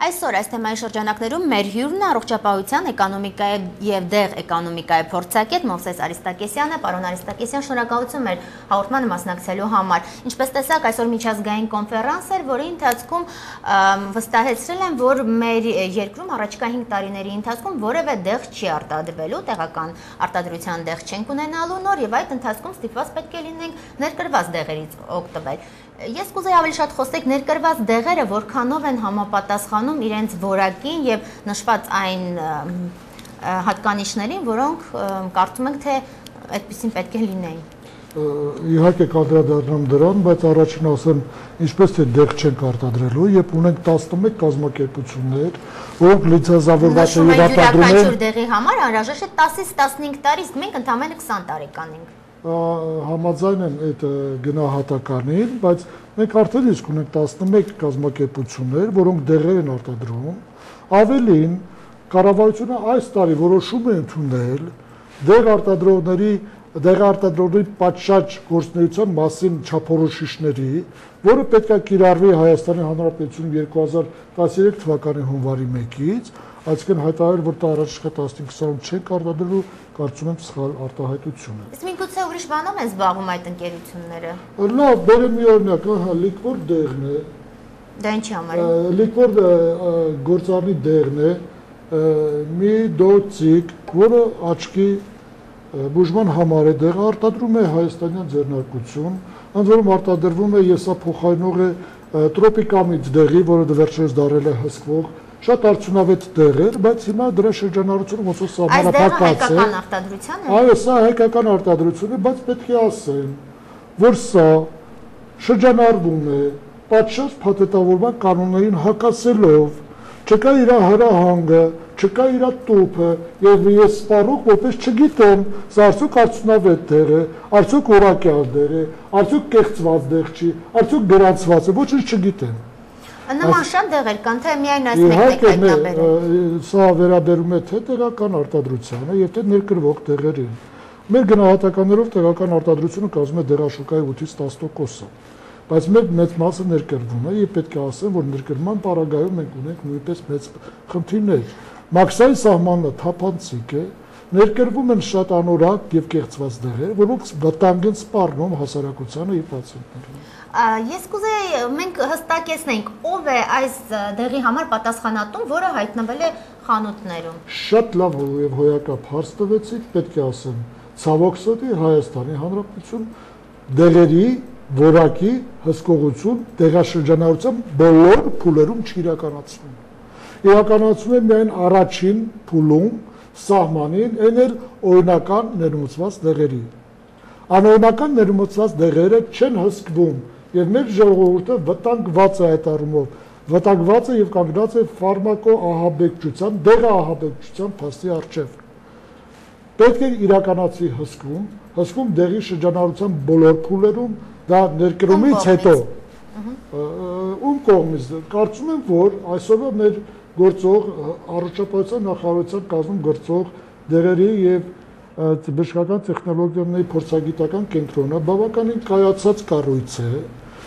Այսօր այս թեմայի շրջանակներում մեր հյուրն է առողջապահության, էկոնոմիկայի եւ դեղ էկոնոմիկայի փորձագետ Մովսես Արիստակեսյանը։ Պարոն Արիստակեսյան, շնորհակալություն մեր հաղորդմանը մասնակցելու համար։ Ինչպես տեսակ, այսօր միջազգային կոնֆերանս էր, որի ընթացքում վստահեցրել են, որ մեր երկրում առաջիկա 5 տարիների ընթացքում որևէ դեղ չի արտադրվելու, տեղական արտադրության դեղ չենք ունենալու նոր եւ այդ ընթացքում ստիպված պետք է լինենք ներկրված դեղերից օգտվել։ Ես կուզեի ավելի շատ խոսեք ներկրված դեղերը որքանով են համապատասխանում իրենց որակին եւ նշված այն հատկանիշներին, որոնք կարծում ենք թե այդպեսին պետք է լինեին։ Իհարկե կանդրադառնամ դրան, բայց առաջին ասեմ, ինչպես թե դեղ չենք արտադրելու, երբ ունենք 11 կազմակերպություններ, որոնք լիցենզավորված են եւ արտադրում են յուրաքանչյուր դեղի համար անհրաժեշտ է 10-ից 15 տարի, մենք ընդամենը 20 տարեկան ենք։ Համաձայն եմ այդ գնահատականին, բայց մենք արդեն իսկ ունենք 11 կազմակերպություններ, որոնք դեղեր են արտադրում, ավելին կառավարությունը այս տարի որոշում է ընդունել դեղարտադրողների պատշաճ գործունեության մասին չափորոշիչների, որը պետք է կիրառվի Հայաստանի Հանրապետությունում 2013 թվականի հունվարի 1-ից, այսինքն հայտարարել, որ առաջիկա 15-20 չենք արտադրելու, կարծում եմ սխալ արտահայտություն է։ Իսկ միգուցե ուրիշ բանով են զբաղվում այդ ընկերությունները։ Լավ, բերեմ մի օրինակ, լիկվոր դեղն է։ Դա ինչի համար է։ Լիկվոր գործարանի դեղն է, մի դոցիկ, որը աչքի բուժման համար է դեղը արտադրում է հայաստանյան ձեռնարկություն, ընդ որում արտադրվում է եսա փոխարինող է տրոպիկամիծ դեղի, որը վերջերս դարել է հսկվող, շատ արդյունավետ դեղ էր, բայց հիմա դրա շրջանառությունը ոնց որ սահմանափակված է։ Հայկական արտադրության է։ Այո, սա հայկական արտադրություն է, բայց պետք է ասեմ, որ սա շրջանառվում է պատշաճ փաթեթավորման կանոններին հակասելով, չկա իր հրահանգը, չկա իր տուփը, եւ ես սպառող որպես չգիտեմ, սա արդյոք արդյունավետ դեղ է, արդյոք որակյալ դեղ է, արդյոք կեղծված դեղ չի, արդյոք գրանցված է, ոչինչ չգիտեմ։ Նման շատ դեղեր կան, թե միայն այս մեկն եք հայտնաբերում։ Սա վերաբերում է թե տեղական արտադրությանը եւ թե ներկրվող դեղերին։ Մեր գնահատականներով տեղական արտադրությունը կազմում է դեղաշուկայի 8-ից 10%-ը, բայց մեր մեծ մասը ներկրվում է եւ պետք է ասեմ, որ ներկրման պարագայում մենք ունենք նույնպես մեծ խնդիրներ։ Մաքսային սահմանը թափանցիկ է, ներկրվում են շատ անորակ եւ կեղծված դեղեր, որոնք վտանգ են սպառնում հասարակությանը եւ պացիենտներին։ Ես կուզեի մենք հստակեցնենք, ով է այս դեղի համար պատասխանատուն, որը հայտնվել է խանութներում։ Շատ լավ եւ հոյակապ հարց տվեցիք, պետք է ասեմ, ցավոք սրտի Հայաստանի Հանրապետություն դեղերի որակի հսկողություն դեղաշրջանառության բոլոր փուլերում չիրականացվում։ Իրականացվում է միայն առաջին փուլում սահմանին, այն էլ օրինական ներմուծված դեղերի։ Անօրինական ներմուծված դեղերը չեն հսկվում եւ մեր ժողովուրդը վտանգված է այդ առումով, վտանգված է եւ կանգնած է ֆարմակոահաբեկչության, դեղաահաբեկչության փաստի առջեւ։ Պետք է իրականացվի հսկում դեղի շրջանառության բոլոր փուլերում, դա ներկրումից հետո ում կողմից կարծում եմ, որ այսօրվա մեր գործող առողջապահության նախարարության կազմում գործող դեղերի եւ բժշկական տեխնոլոգիաների փորձագիտական կենտրոնը բավականին կայացած կառույց է,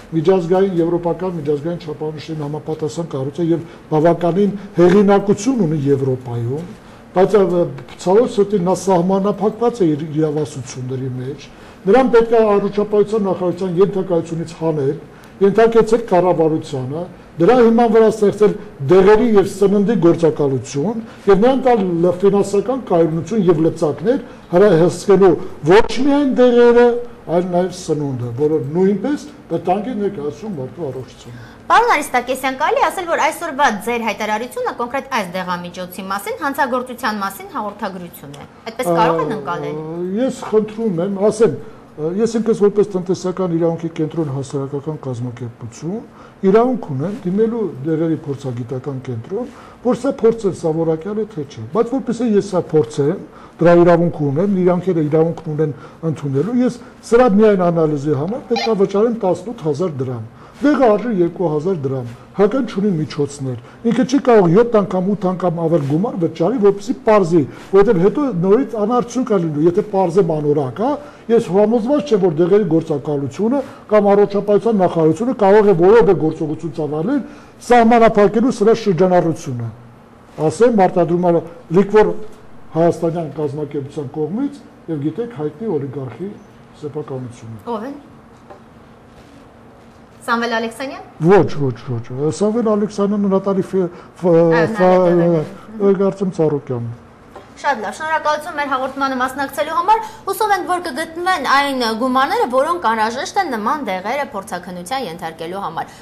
միջազգային եվրոպական միջազգային չափանիշներին համապատասխան կառույց է եւ բավականին հեղինակություն ունի Եվրոպայում, բայց ցավոք սրտի նա սահմանափակված է իր իրավասությունների մեջ։ Նրան պետք է առողջապահության նախարարության ենթակայությունից հանել, ենթարկեցել կառավարությանը, դրա հիման վրա ստեղծել դեղերի եւ սննդի գործակալություն եւ նրան տալ ֆինանսական կայունություն եւ լծակներ հսկելու ոչ միայն դեղերը, այլ նաեւ սնունդը, որը նույնպես վտանգ է ներկայացնում մարդու առողջությանը։ Պարոն Արիստակեսյան, կարելի ասել, որ այսօրվա ձեր հայտարարությունը կոնկրետ այս դեղամիջոցի մասին, հանցագործության մասին հաղորդագրություն է։ Այդպես կարող են ընկալել։ Ես խնդրում եմ, ասեմ, ես ինքս որպես տնտեսական իրավունքի կենտրոն հասարակական կազմակերպություն իրավունք ունեմ դիմելու դեղերի փորձագիտական կենտրոն, որ սա փորձել, սա որակյալ է թե չէ, բայց որպեսզի ես սա փորձեմ, դրա իրավունք ունեմ, իրանքերը իրավունք ունեն ընդունելու, ես սրա միայն անալիզի համար պետք է վճարեմ 18000 դրամ։ դեղը արժի 2000 դրամ, ՀԿ-ն չունի միջոցներ, ինքը չի կարող 7 անգամ 8 անգամ ավել գումար վճարի, որպեսզի պարզի, որովհետև հետո նորից անարդյուն կա լինելու, եթե պարզեմ անորակ, հա, ես համոզված չեմ, որ դեղերի գործակալությունը կամ առողջապահության նախարարությունը կարող է որևէ գործողություն ծավալել սահմանափակելու սրա շրջանառությունը։ Ասեմ, մարտադրումը լիկվոր հայաստանյան կազմակերպության կողմից եւ գիտեք հայտնի օլիգարխի սեփականությունը։ Ո՞վ է։ Սամվել Ալեքսանյան։ Ոչ, Սամվել Ալեքսանյանը Նատալի Գարցեմ Ծառուկյան։ Շատ լավ, շնորհակալություն մեր հաղորդմանը մասնակցելու համար։ Հուսով ենք, որ կգտնվեն այն գումարները, որոնք անհրաժեշտ են նման դեղերը փորձաքննության ենթարկելու համար։